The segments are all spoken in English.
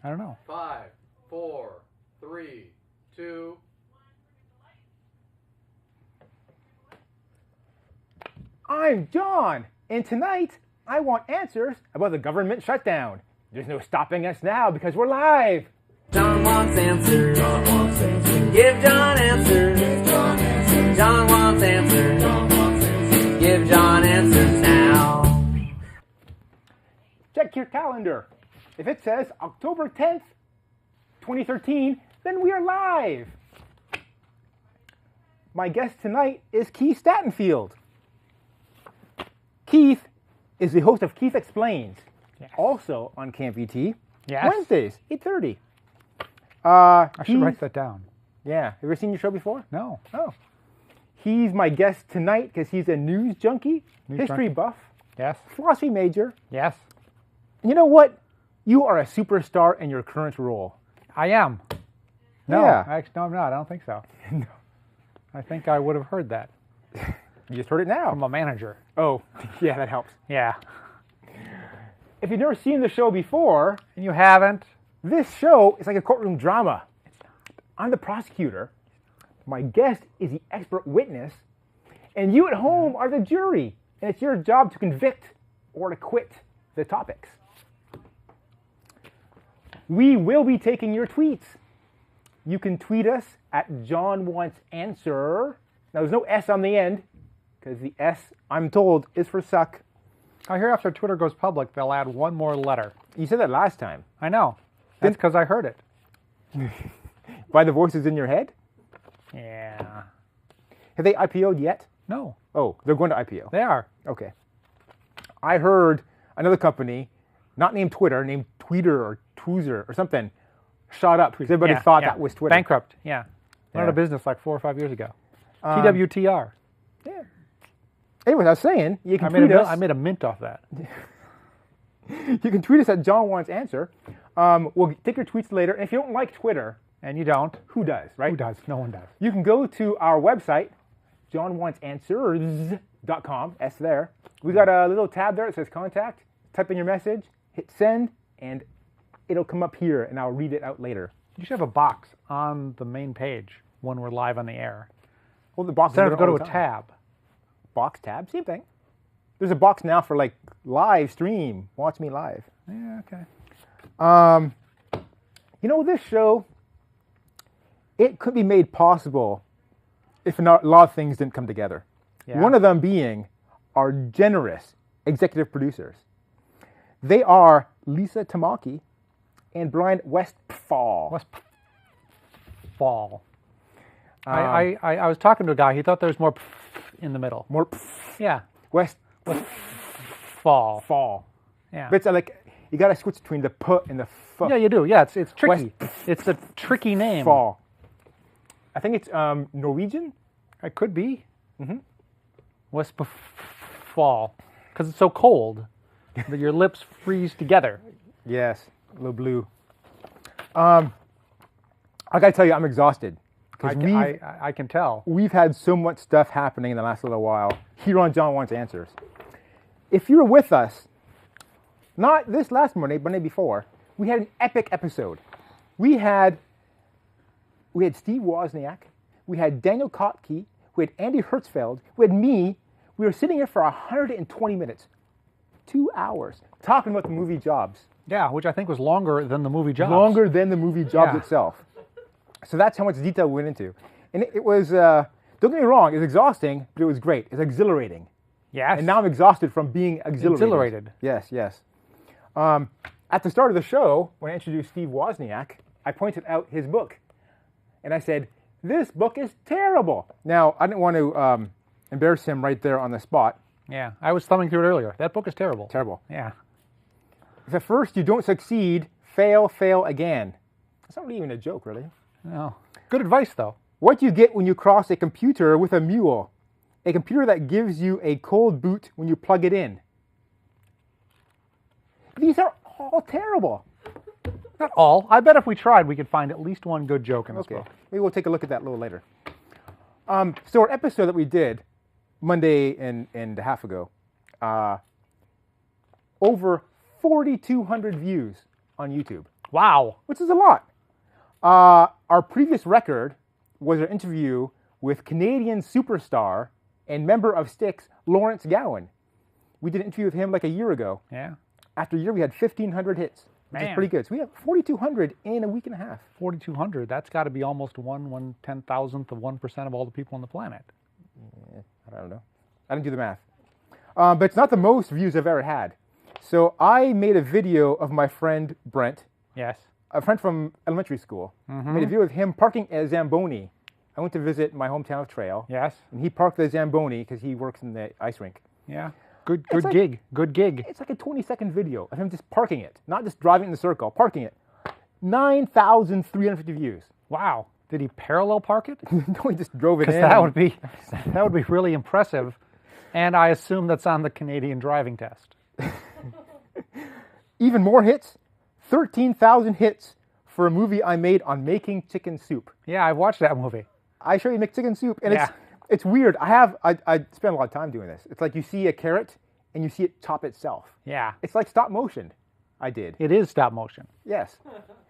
I don't know. 5, 4, 3, 2. I'm John, and tonight I want answers about the government shutdown. There's no stopping us now because we're live. John wants answers. John wants answers. Give John answers. Give John answers. John wants answers. John wants answers. Give John answers now. Check your calendar. If it says October 10th, 2013, then we are live. My guest tonight is Keith Statenfield. Keith is the host of Keith Explains, also on KMVT, Wednesdays, 8:30. I should write that down. Yeah. Have you ever seen your show before? No. Oh. He's my guest tonight because he's a news junkie, history buff, Yes. philosophy major. Yes. And you know what? You are a superstar in your current role. I am. No. Yeah. Actually, no, I'm not. I don't think so. No. I think I would have heard that You just heard it now. from a manager. Oh, yeah, that helps. Yeah. If you've never seen the show before, And you haven't? this show is like a courtroom drama. I'm the prosecutor. My guest is the expert witness. And you at home are the jury. And it's your job to convict or to quit the topics. We will be taking your tweets. You can tweet us at JohnWantsAnswer. Now, there's no S on the end, because the S, I'm told, is for suck. I hear after Twitter goes public, they'll add one more letter. You said that last time. I know. That's because I heard it. By the voices in your head? Yeah. Have they IPO'd yet? No. Oh, they're going to IPO. They are. Okay. I heard another company, not named Twitter, named Tweeter or Twoozer or something, shot up because everybody thought that was Twitter. Bankrupt, yeah. Went out of business like 4 or 5 years ago. TWTR. Yeah. Anyway, I was saying, you can I tweet us. I made a mint off that. You can tweet us at John Wants Answer. We'll take your tweets later. And if you don't like Twitter, And you don't. who does, right? Who does? No one does. You can go to our website, johnwantsanswers.com. S there. We got a little tab there that says contact. Type in your message, hit send, and it'll come up here, and I'll read it out later. You should have a box on the main page when we're live on the air. Well, the box is Instead there of go all to the a time. tab. Box tab, same thing. There's a box now for like live stream. Watch me live. Yeah, okay. You know, this show, it could be made possible if a lot of things didn't come together. Yeah. One of them being our generous executive producers. They are Lisa Tamaki and Brian Westphal. Fall. I was talking to a guy. He thought there was more in the middle. More Yeah. Fall. Fall. Yeah. But it's like, you got to switch between the P and the F. Yeah, you do. Yeah, it's tricky. It's a tricky name. Fall. I think it's Norwegian. It could be. Mm-hmm. Fall. Because it's so cold that your lips freeze together. Yes, a little blue. I got to tell you, I'm exhausted. I can tell. We've had so much stuff happening in the last little while here on John Wants Answers. If you were with us, not this last Monday, but Monday before, we had an epic episode. We had Steve Wozniak, we had Daniel Kotke, we had Andy Hertzfeld, we had me. We were sitting here for 120 minutes, 2 hours, talking about the movie Jobs. Yeah, which I think was longer than the movie Jobs. Longer than the movie Jobs Yeah. itself. So that's how much detail we went into. And it was, don't get me wrong, it was exhausting, but it was great. It's exhilarating. Yes. And now I'm exhausted from being Exhilarated. Yes, yes. At the start of the show, when I introduced Steve Wozniak, I pointed out his book. And I said, this book is terrible. Now, I didn't want to embarrass him right there on the spot. Yeah, I was thumbing through it earlier. That book is terrible. Terrible. Yeah. If at first you don't succeed, fail again. That's not really even a joke, really. No. Good advice, though. What you get when you cross a computer with a mule. A computer that gives you a cold boot when you plug it in. These are all terrible. Not all. I bet if we tried, we could find at least one good joke in this Okay, book. maybe we'll take a look at that a little later. So our episode that we did Monday and a half ago, over 4,200 views on YouTube. Wow. which is a lot. Our previous record was an interview with Canadian superstar and member of Styx, Lawrence Gowan. We did an interview with him like a year ago. Yeah. After a year, we had 1,500 hits, which is Man. pretty good. So we have 4,200 in a week and a half. 4,200. That's got to be almost 1/10,000th of 1% of all the people on the planet. Yeah, I don't know. I didn't do the math. But it's not the most views I've ever had. So I made a video of my friend Brent, Yes. a friend from elementary school. Made a video of him parking at Zamboni. I went to visit my hometown of Trail. Yes. And he parked the Zamboni because he works in the ice rink. Yeah. Good It's like- gig. Good gig. It's like a 20-second video of him just parking it, not just driving in the circle, parking it. 9,350 views. Wow. Did he parallel park it? No, he just drove it in. Because that would be really impressive. And I assume that's on the Canadian driving test. Even more hits, 13,000 hits for a movie I made on making chicken soup. Yeah, I've watched that movie. I show you make chicken soup, and Yeah. it's weird. I spend a lot of time doing this. It's like you see a carrot and you see it chop itself. Yeah. It's like stop motion. I did. It is stop motion. Yes.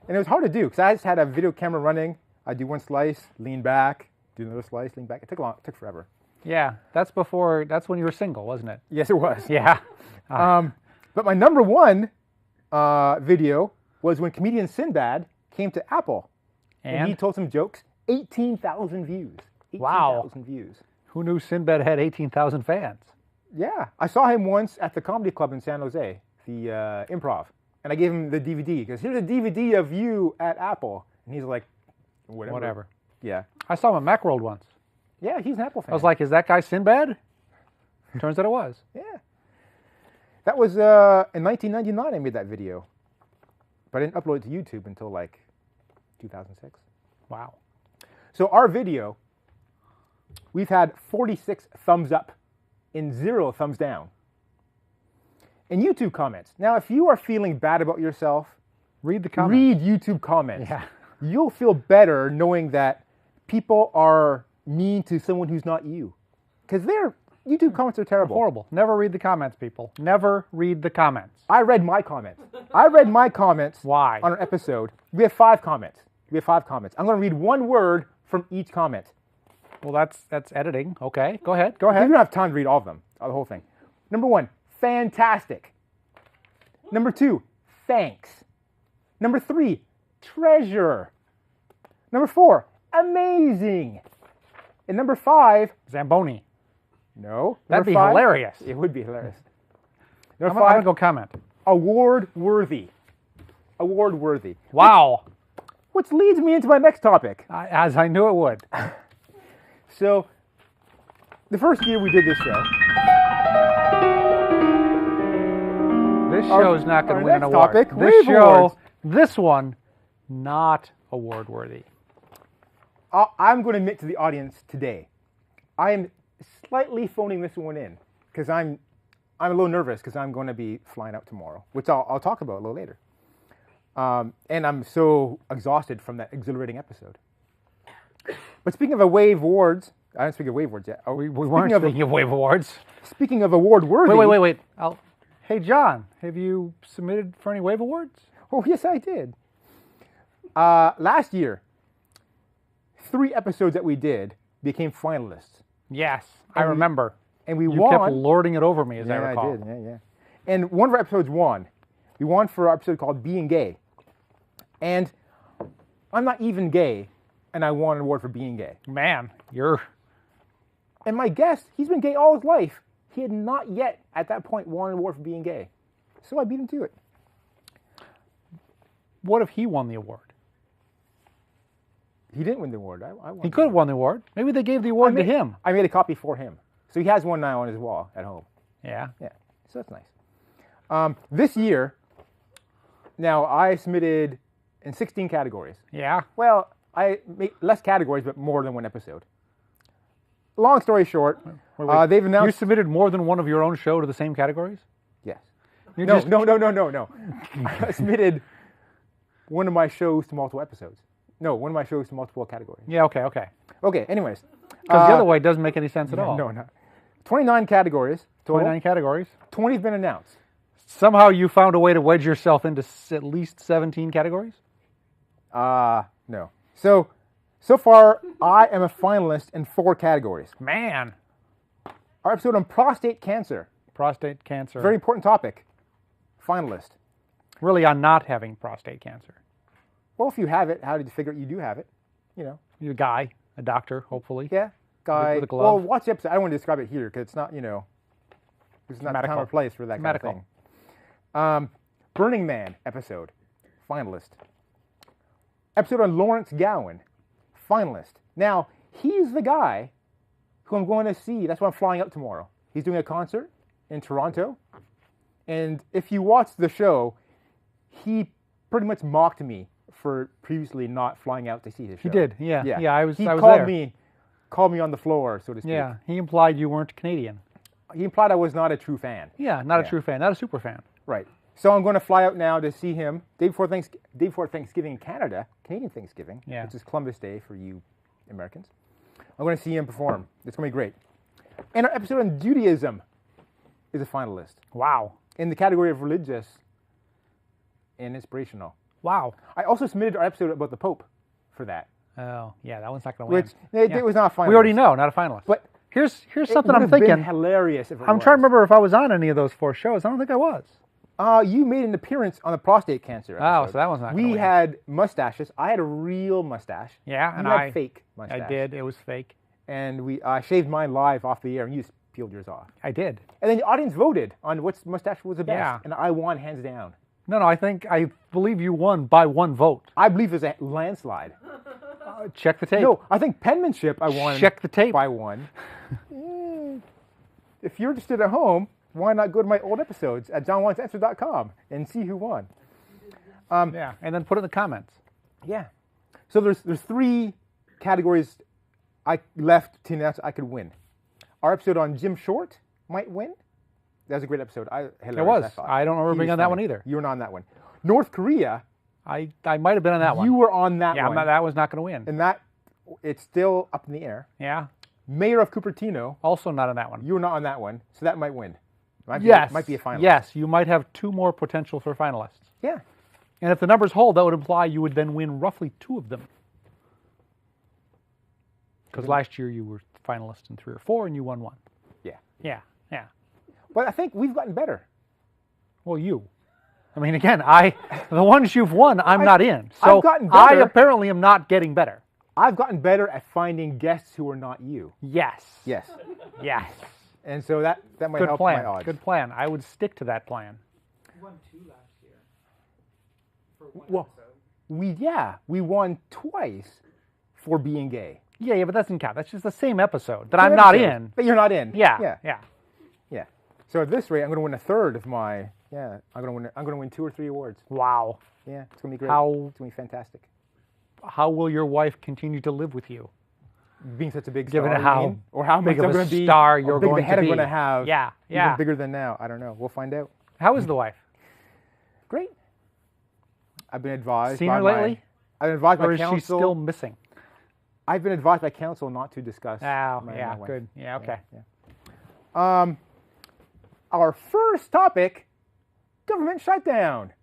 And it was hard to do because I just had a video camera running. I do one slice, lean back, do another slice, lean back. It took forever. Yeah. That's when you were single, wasn't it? Yes, it was. Yeah. But my number one video was when comedian Sinbad came to Apple. And he And told some jokes. 18,000 views. Wow. 18,000 views. who knew Sinbad had 18,000 fans? Yeah. I saw him once at the comedy club in San Jose, the Improv. And I gave him the DVD because here's a DVD of you at Apple. And he's like, whatever. Yeah. I saw him at Macworld once. Yeah, he's an Apple fan. I was like, is that guy Sinbad? Turns out it was. Yeah. That was in 1999 I made that video. But I didn't upload it to YouTube until like 2006. Wow. So our video, we've had 46 thumbs up and 0 thumbs down. And YouTube comments. Now, if you are feeling bad about yourself, Read the comments. read YouTube comments. Yeah. You'll feel better knowing that people are mean to someone who's not you. Because their YouTube comments are terrible. Horrible. Never read the comments, people. Never read the comments. I read my comments. I read my comments Why? on an episode. We have 5 comments. I'm going to read one word from each comment. Well, that's editing. Okay. Go ahead. Go You ahead. don't have time to read all of them, the whole thing. Number 1, fantastic. Number 2, thanks. Number 3, treasure. Number 4, amazing. And number 5, Zamboni. no. That'd number be 5, hilarious. It would be hilarious. I'm Number going 5, to go comment. award-worthy. Award-worthy. Wow. Which leads me into my next topic. As I knew it would. So, the first year we did this show, This show's not going our to win an next award. topic, This Wave show, Awards. this one, not award worthy. I'm going to admit to the audience today, I am slightly phoning this one in because I'm a little nervous because I'm going to be flying out tomorrow, which I'll talk about a little later. And I'm so exhausted from that exhilarating episode. But speaking of Wave Awards, I didn't speak of Wave Awards yet. We weren't speaking of Wave Awards. Speaking of award-worthy. Wait. Hey, John, have you submitted for any Wave Awards? Oh, yes, I did. Last year, 3 episodes that we did became finalists. Yes, I remember. And we You won. kept lording it over me, as I Yeah, recall. I did. Yeah. And one of our episodes won. We won for our episode called Being Gay. And I'm not even gay, and I won an award for being gay. Man, you're... And my guest, he's been gay all his life. He had not yet, at that point, won an award for being gay. So I beat him to it. What if he won the award? He didn't win the award. I won. He could have won the award. Maybe they gave the award to him. I made a copy for him. So he has one now on his wall at home. Yeah. Yeah, so that's nice. This year, now I submitted in 16 categories. Yeah. Well, I made less categories, but more than one episode. Long story short, Wait. they've You announced. submitted more than one of your own show to the same categories? Yes. You No. just- I submitted one of my shows to multiple episodes. No, one of my shows to multiple categories. Yeah, okay. Okay. Anyways, Because the other way doesn't make any sense at all. No. 29 categories total. 29 categories. 20 have been announced. Somehow you found a way to wedge yourself into at least 17 categories? No. So far, I am a finalist in 4 categories. Man. Our episode on prostate cancer. Prostate cancer. Very important topic. Finalist. Really on not having prostate cancer. Well, if you have it, how did you figure you do have it? You know. You're a guy, a doctor, hopefully. Yeah. Guy. With a glove. Well, watch the episode. I don't want to describe it here because it's not, it's not the time or place for that kind of thing. Burning Man episode. Finalist. Episode on Lawrence Gowan. Finalist. Now, he's the guy who I'm going to see. That's why I'm flying out tomorrow. He's doing a concert in Toronto. And if you watch the show, he pretty much mocked me for previously not flying out to see his show. He did, yeah. I was He there. called me on the floor, so to speak. Yeah, he implied you weren't Canadian. He implied I was not a true fan. Yeah, not a true fan, not a super fan. Right. So I'm going to fly out now to see him day before Thanksgiving in Canada, Canadian Thanksgiving, which is Columbus Day for you Americans. I'm going to see him perform. It's going to be great. And our episode on Judaism is a finalist. Wow. In the category of religious and inspirational. Wow. I also submitted our episode about the Pope for that. Oh, yeah, that one's not going to win. Which, it was not a finalist. We already know, not a finalist. But here's something I'm It would thinking. have been hilarious if it I'm was. trying to remember if I was on any of those 4 shows. I don't think I was. You made an appearance on the prostate cancer episode. Oh, so that one's not gonna We win. had mustaches. I had a real mustache. Yeah, and you had I fake mustache. I did. It was fake. And I shaved mine live off the air, and you just peeled yours off. I did. And then the audience voted on which mustache was the best, Yeah. and I won hands down. No, I believe you won by 1 vote. I believe it was a landslide. Check the tape. No, I think penmanship I won. Check the tape. By 1. If you're interested at home, why not go to my old episodes at johnwantsanswer.com and see who won? Yeah, and then put it in the comments. Yeah. So there's 3 categories I left to announce I could win. Our episode on Jim Short might win. That was a great episode. It was. I don't remember being on that one either. You were not on that one. North Korea. I might have been on that one. You were on that Yeah, one. that was not going to win. And it's still up in the air. Yeah. Mayor of Cupertino. Also not on that one. You were not on that one, so that might win. Might be a finalist. Yes, you might have 2 more potential for finalists. Yeah. And if the numbers hold, that would imply you would then win roughly 2 of them. Because last year you were finalist in 3 or 4 and you won 1. Yeah. Yeah. But I think we've gotten better. Well, you. I mean, again, the ones you've won, I'm not in. So I've gotten I better. apparently am not getting better. I've gotten better at finding guests who are not you. Yes. Yes. Yes. And so that might Good help plan. my odds. Good plan. I would stick to that plan. You won 2 last year. For 1 Well, episode. we won twice for being gay. Yeah, but that doesn't count. That's just the same episode that Same I'm not episode, in. But you're not in. Yeah. So at this rate, I'm going to win a third of my. Yeah, I'm going to win 2 or 3 awards. Wow. Yeah, it's going to be great. How- It's going to be fantastic. How will your wife continue to live with you? Being such a big Given star, how you mean? Or how big much of I'm a going to be, star or you're big of a going head to I'm be. going to have. Yeah. Even bigger than now. I don't know. We'll find out. How is the wife? Great. I've been advised. Seen by her lately? I've been advised Or by is counsel. she still missing? I've been advised by counsel not to discuss. Oh, my wife. good. Yeah, okay. Yeah. Our first topic: government shutdown.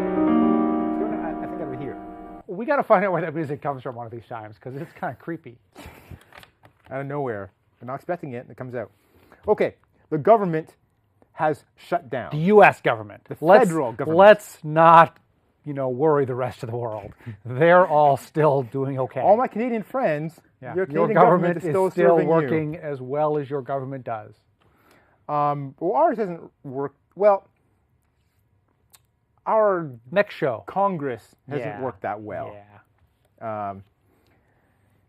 I think over here. We got to find out where that music comes from one of these times because it's kind of creepy. Out of nowhere. I'm not expecting it, and it comes out. Okay, the government has shut down. The U.S. government. The federal government. Let's not, worry the rest of the world. They're all still doing okay. All my Canadian friends, Yeah. your Your Canadian government is is still still serving working as well as your government does. Well, ours doesn't work. Well, our Next show. Congress hasn't Yeah. worked that well. Yeah.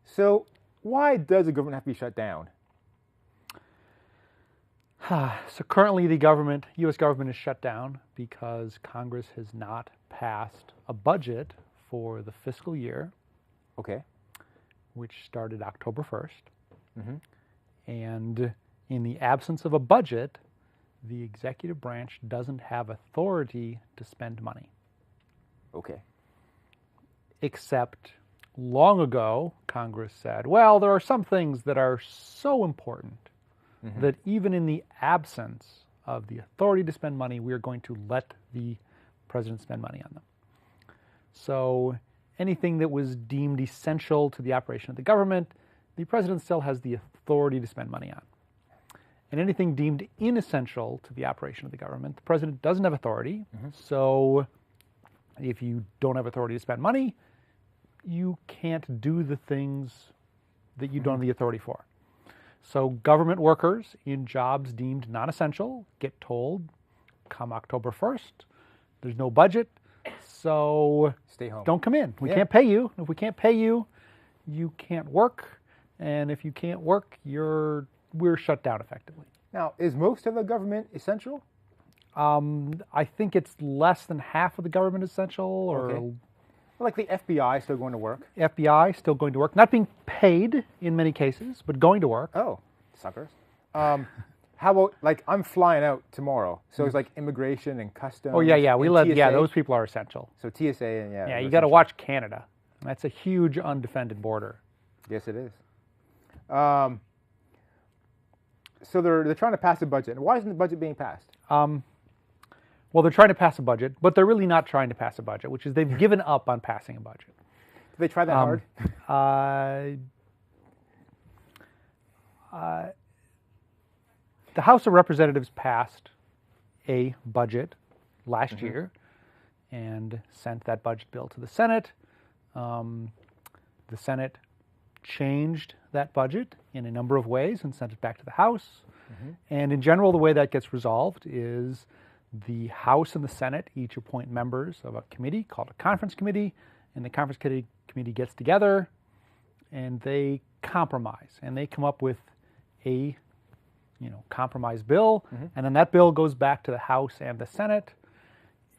So why does the government have to be shut down? So currently the U.S. government is shut down because Congress has not passed a budget for the fiscal year, Okay. which started October 1st. Mm-hmm. And in the absence of a budget, the executive branch doesn't have authority to spend money. Okay. Except long ago, Congress said, well, there are some things that are so important that even in the absence of the authority to spend money, we are going to let the president spend money on them. So anything that was deemed essential to the operation of the government, the president still has the authority to spend money on. And anything deemed inessential to the operation of the government, the president doesn't have authority. So if you don't have authority to spend money, you can't do the things that you don't have the authority for. So government workers in jobs deemed non-essential get told, come October 1st, there's no budget, so Stay home. don't come in. We can't pay you. If we can't pay you, you can't work. And if you can't work, we're shut down effectively. Now, is most of the government essential? I think it's less than half of the government essential, or Okay. Like the FBI still going to work? FBI still going to work, not being paid in many cases, but going to work. Oh, suckers. How about, like, I'm flying out tomorrow, so it's like immigration and customs. Oh yeah, we and let TSA. those people are essential. So TSA and Yeah, they're you got to essential. watch Canada. That's a huge undefended border. Yes, it is. So they're trying to pass a budget. Why isn't the budget being passed? Well, they're trying to pass a budget, but they're really not trying to pass a budget, which is they've given up on passing a budget. Did they try that hard? The House of Representatives passed a budget last year and sent that budget bill to the Senate. The Senate changed that budget in a number of ways and sent it back to the House. And in general, the way that gets resolved is the House and the Senate each appoint members of a committee called a conference committee, and the conference committee gets together and they compromise and they come up with a compromise bill, and then that bill goes back to the House and the Senate,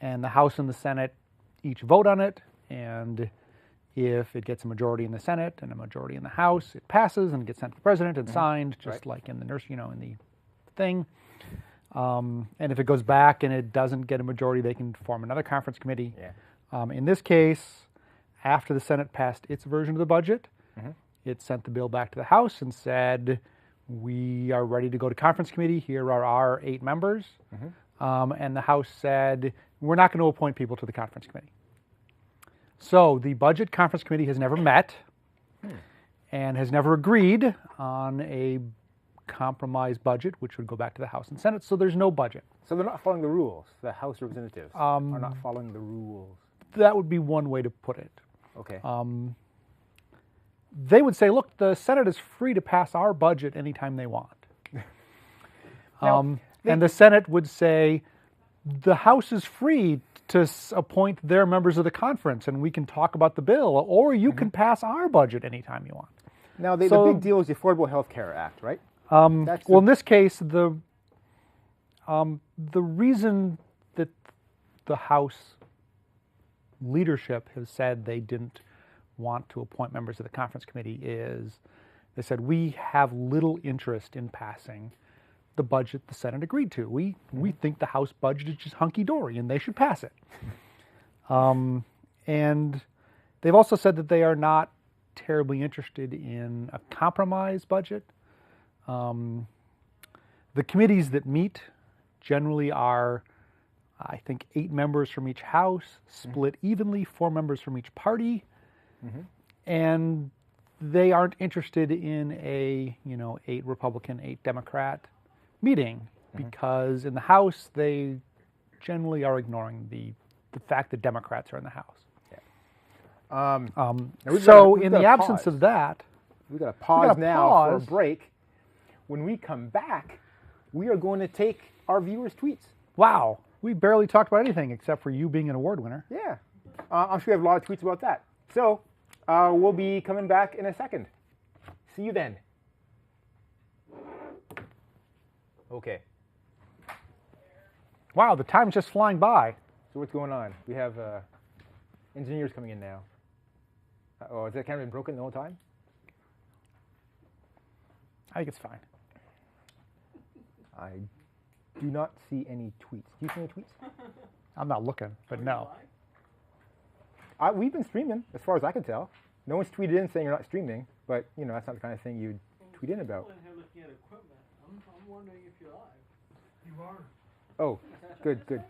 and the House and the Senate each vote on it, and if it gets a majority in the Senate and a majority in the House, it passes and gets sent to the president and signed, just like in the in the thing. And if it goes back and it doesn't get a majority, they can form another conference committee. In this case, after the Senate passed its version of the budget, it sent the bill back to the House and said, we are ready to go to conference committee. Here are our 8 members. And the House said, we're not going to appoint people to the conference committee. So the Budget Conference Committee has never met and has never agreed on a compromise budget, which would go back to the House and Senate. So there's no budget. So they're not following the rules. The House representatives are not following the rules. That would be one way to put it. Okay. They would say, look, the Senate is free to pass our budget anytime they want. And the Senate would say, the House is free to appoint their members of the conference and we can talk about the bill, or you can pass our budget anytime you want. Now, the big deal is the Affordable Health Care Act, right? Well, in this case, the reason that the House leadership has said they didn't want to appoint members of the conference committee is they said, we have little interest in passing the budget the Senate agreed to. We think the House budget is just hunky-dory and they should pass it. And they've also said that they are not terribly interested in a compromise budget. The committees that meet generally are, I think, 8 members from each house, split evenly, 4 members from each party, and they aren't interested in a 8 Republican, 8 Democrat meeting, because in the House they generally are ignoring the fact that Democrats are in the House. So in the absence of that, we've got to pause now for a break. When we come back, we are going to take our viewers' tweets. Wow, we barely talked about anything except for you being an award winner. Yeah, I'm sure we have a lot of tweets about that. So we'll be coming back in a second. See you then. Okay. Wow, the time's just flying by. So what's going on? We have engineers coming in now. Oh, has that camera been broken the whole time? I think it's fine. I do not see any tweets. Do you see any tweets? I'm not looking, but no. We've been streaming, as far as I can tell. No one's tweeted in saying you're not streaming, but that's not the kind of thing you'd tweet in about. Looking at equipment. I'm wondering if you're live. You are. Oh, good.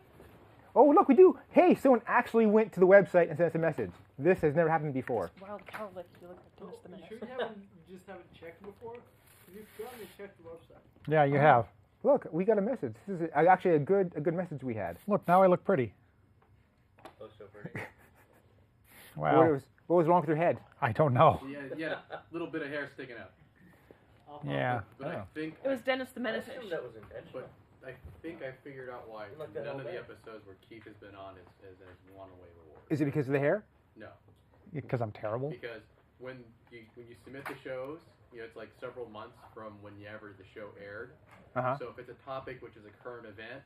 Oh, look, we do. Hey, someone actually went to the website and sent us a message. This has never happened before. Wild cow lick. You look like Dennis the You Menace. sure you just haven't checked before? You've gone and checked the website. Yeah, you have. Look, we got a message. This is actually a good message we had. Look, now I look pretty. Oh, so pretty. Wow. What was wrong with your head? I don't know. Yeah, a little bit of hair sticking out. Yeah. But I think It was Dennis the I Menace. assume that was intentional. But I think I figured out why Like that none all of the day. episodes where Keith has been on is won away reward. Is it because of the hair? No, Because I'm terrible. because when you submit the shows, it's like several months from whenever the show aired. Uh-huh. So if it's a topic which is a current event,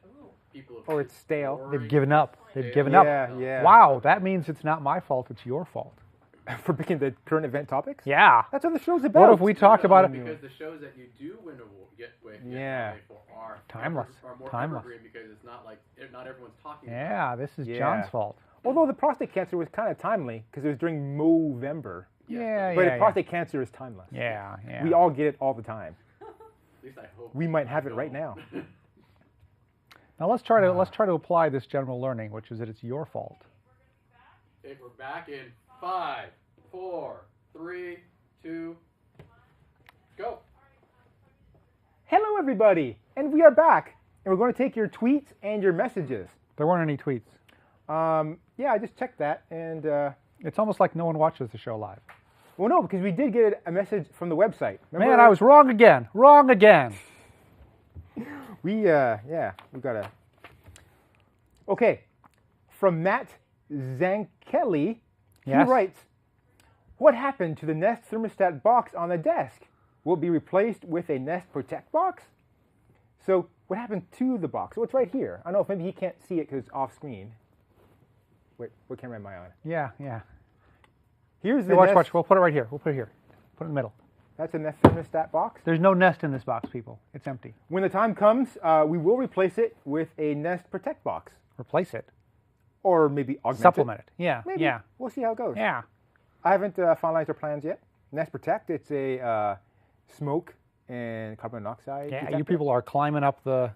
people have Or it's stale. They've given up. They've Stale. given up. Yeah. Wow, that means it's not my fault, it's your fault. For picking the current event topics? Yeah. That's what the show's about. What if we talked about it? Because the shows that you do win award, get Yeah. nominated for are Timeless. are more Timeless. evergreen because it's not like not everyone's talking. about Yeah, this is Yeah. John's fault. Although the prostate cancer was kind of timely because it was during Movember. Yeah, But yeah. prostate cancer is timeless. Yeah, yeah. We all get it all the time. At least I hope. We might have I it right don't. now. Now let's try to apply this general learning, which is that it's your fault. Okay, we're back in 5, 4, 3, 2, go. Hello, everybody, and we are back, and we're going to take your tweets and your messages. There weren't any tweets. Yeah, I just checked that, and It's almost like no one watches the show live. well, no, because we did get a message from the website. Remember? Man, I was wrong again. Wrong again. We got a. Okay, from Matt Zankeli, he Yes. writes, "What happened to the Nest thermostat box on the desk? Will it be replaced with a Nest Protect box?" So, what happened to the box? Well, it's right here. I don't know if maybe he can't see it because it's off screen. Wait, what camera am I on? Yeah, yeah. Here's the Here, watch, Nest. watch. We'll put it right here. We'll put it here. Put it in the middle. That's a Nest thermostat box. There's no Nest in this box, people. It's empty. When the time comes, we will replace it with a Nest Protect box, Replace it. or maybe augment Supplement it. Yeah, Maybe. yeah, We'll see how it goes. yeah. I haven't finalized our plans yet. Nest Protect, it's a smoke and carbon monoxide. Yeah, detector. you people are climbing up the,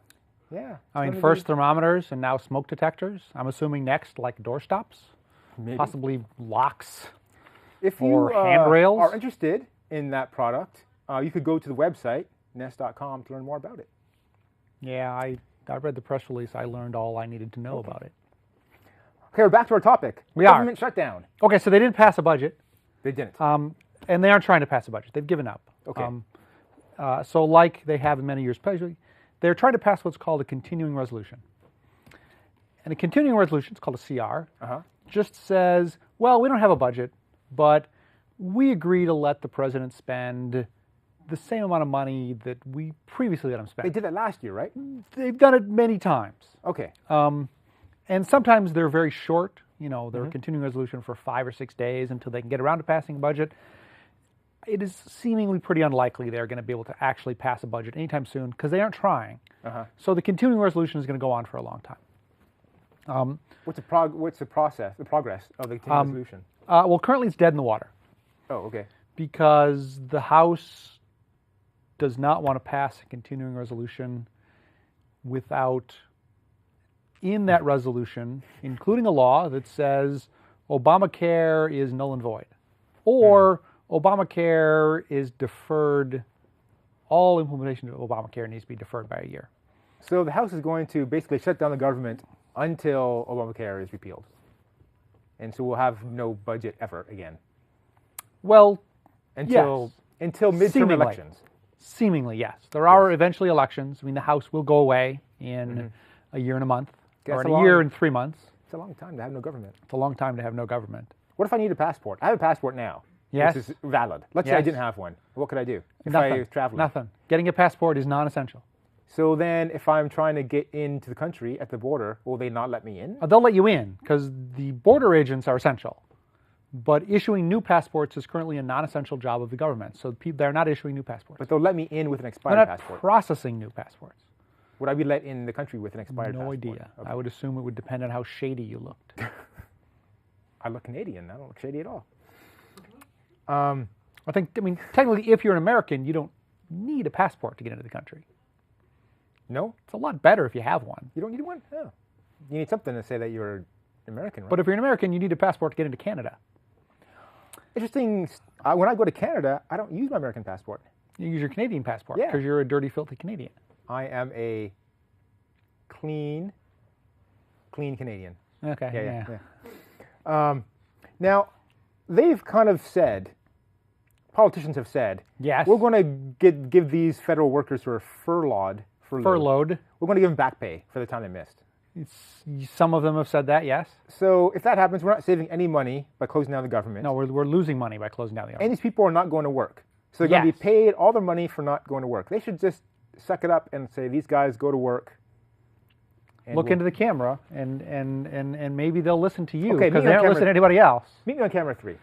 Yeah. I mean, it's first gonna thermometers and now smoke detectors. I'm assuming next, like doorstops, be- maybe. possibly locks. If you or handrails. are interested in that product, you could go to the website, nest.com, to learn more about it. Yeah, I read the press release. I learned all I needed to know about it. Okay, we're back to our topic. We are. Government shutdown. Okay, so they didn't pass a budget, They didn't. and they aren't trying to pass a budget. They've given up. Okay. So like they have in many years, they're trying to pass what's called a continuing resolution. And a continuing resolution, it's called a CR, Uh-huh. just says, well, we don't have a budget, but we agree to let the president spend the same amount of money that we previously let him spend. They did that last year, right? They've done it many times. Okay. And sometimes they're very short, they're a continuing resolution for 5 or 6 days until they can get around to passing a budget. It is seemingly pretty unlikely they're going to be able to actually pass a budget anytime soon because they aren't trying. Uh-huh. So the continuing resolution is going to go on for a long time. What's the progress of the continuing resolution? Well, currently it's dead in the water Oh, okay. because the House does not want to pass a continuing resolution without, in that resolution, including a law that says Obamacare is null and void, or Obamacare is deferred, all implementation of Obamacare needs to be deferred by a year. So the House is going to basically shut down the government until Obamacare is repealed. And so we'll have no budget ever again. Well, Until midterm Seemingly. elections. seemingly, yes. There are eventually elections. I mean, the House will go away in a year and a month, or That's in a a year long- and 3 months. It's a long time to have no government. It's a long time to have no government. What if I need a passport? I have a passport now. Yes. Which is valid. Let's say I Yes. didn't have one. What could I do if Nothing. I was traveling? Nothing. Getting a passport is non-essential. So then if I'm trying to get into the country at the border, will they not let me in? They'll let you in because the border agents are essential. But issuing new passports is currently a non-essential job of the government. So they're not issuing new passports. But they'll let me in with an They're expired not passport. processing new passports. Would I be let in the country with an expired No passport? idea. Okay. I would assume it would depend on how shady you looked. I look Canadian. I don't look shady at all. I mean, technically, if you're an American, you don't need a passport to get into the country. No? It's a lot better if you have one. You don't need one? No. You need something to say that you're American, right? But if you're an American, you need a passport to get into Canada. Interesting. When I go to Canada, I don't use my American passport. You use your Canadian passport Yeah. because you're a dirty, filthy Canadian. I am a clean Canadian. Okay. Yeah. Now, they've kind of said, politicians have said, Yes. we're going to give these federal workers who are furloughed, we're going to give them back pay for the time they missed. Some of them have said that, yes. So if that happens, we're not saving any money by closing down the government. No, we're losing money by closing down the And government. these people are not going to work. So they're going to be paid all their money for not going to work. They should just suck it up and say, these guys go to work. Look into the camera, and maybe they'll listen to you Okay, because me they on don't listen camera- to anybody else. Meet me on camera 3.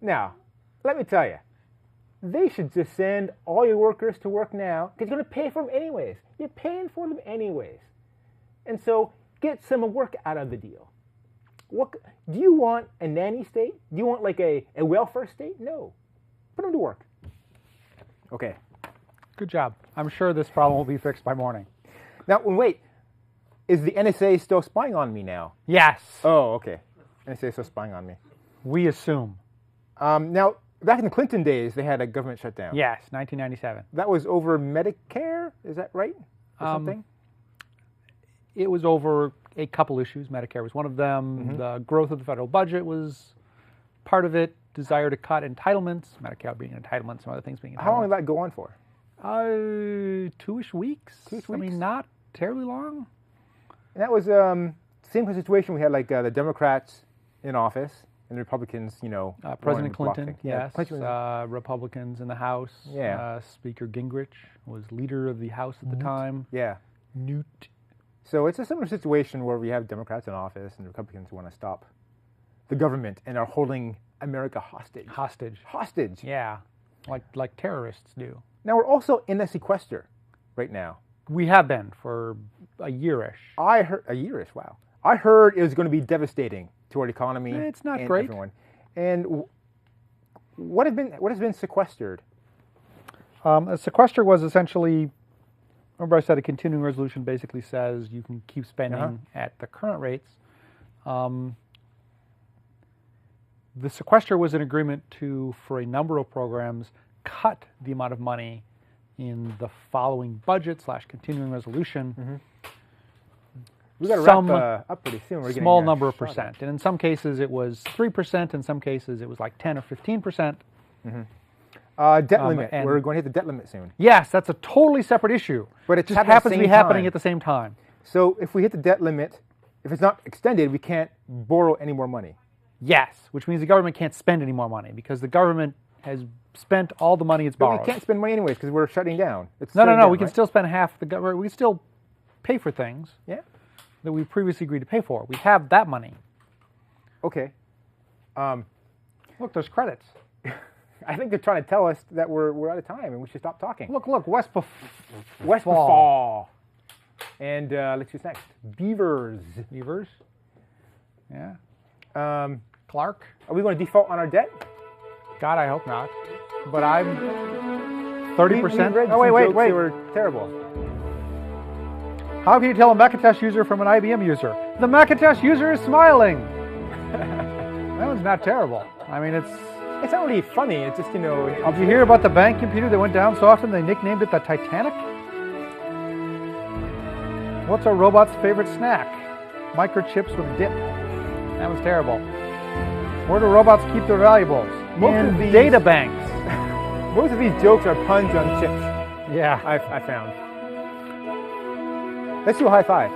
Now, let me tell you, they should just send all your workers to work now because you're going to pay for them anyways. You're paying for them anyways. And so get some work out of the deal. What do you want, a nanny state? Do you want like a welfare state? No. Put them to work. Okay. Good job. I'm sure this problem will be fixed by morning. Now, wait. Is the NSA still spying on me now? Yes. Oh, okay. NSA is still spying on me. We assume. Now, back in the Clinton days, they had a government shutdown. Yes, 1997. That was over Medicare? Is that right? Or something? It was over a couple issues. Medicare was one of them. The growth of the federal budget was part of it. Desire to cut entitlements. Medicare being an entitlement, some other things being entitlements. How long did that go on for? 2-ish weeks. 2-ish I weeks? mean, not terribly long. And that was same kind of situation. We had like the Democrats in office and the Republicans, President blocking. Clinton, Yeah, yes. Clinton was- Republicans in the House. Yeah. Speaker Gingrich was leader of the House at the time. yeah. Newt. So it's a similar situation where we have Democrats in office and the Republicans want to stop the government and are holding America hostage. Hostage. Yeah, like terrorists do. Now we're also in a sequester right now. We have been for a year-ish. I heard a yearish. Wow. I heard it was going to be devastating to our economy. It's not and great. Everyone. And what has been sequestered? A sequester was essentially, remember I said a continuing resolution basically says you can keep spending at the current rates. The sequester was an agreement to, for a number of programs, cut the amount of money in the following budget / continuing resolution. We got to Some wrap up pretty soon. We're small getting, number of shot percent. And in some cases it was 3%, in some cases it was like 10 or 15%. Debt limit. and- We're going to hit the debt limit soon. Yes, that's a totally separate issue. But it just happened at happens the to be same happening time. at the same time. So if we hit the debt limit, if it's not extended, we can't borrow any more money. Yes, which means the government can't spend any more money because the government has spent all the money it's But borrowed. we can't spend money anyways because we're shutting down. It's No. shutting down, We can right? still spend half the government. We can still pay for things Yeah. that we previously agreed to pay for. We have that money. Okay. Look, there's credits. I think they're trying to tell us that we're out of time and we should stop talking. Look, Westball. Westfall. And let's see what's next. Beavers. Beavers. Yeah. Clark. Are we going to default on our debt? God, I hope not. But I'm 30%. read Oh, wait. some jokes that were terrible. How can you tell a Macintosh user from an IBM user? The Macintosh user is smiling. That one's not terrible. I mean, it's... It's not really funny. It's just, Did you hear about the bank computer that went down so often they nicknamed it the Titanic? What's a robot's favorite snack? Microchips with dip. That was terrible. Where do robots keep their valuables? Most In of these- data banks. Most of these jokes are puns on chips, Yeah. I found. Let's do a high five.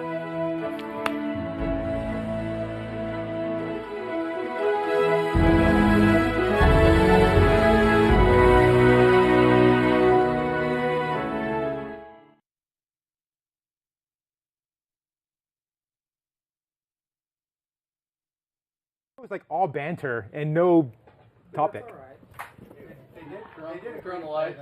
It was like all banter and no topic. They did turn on the light.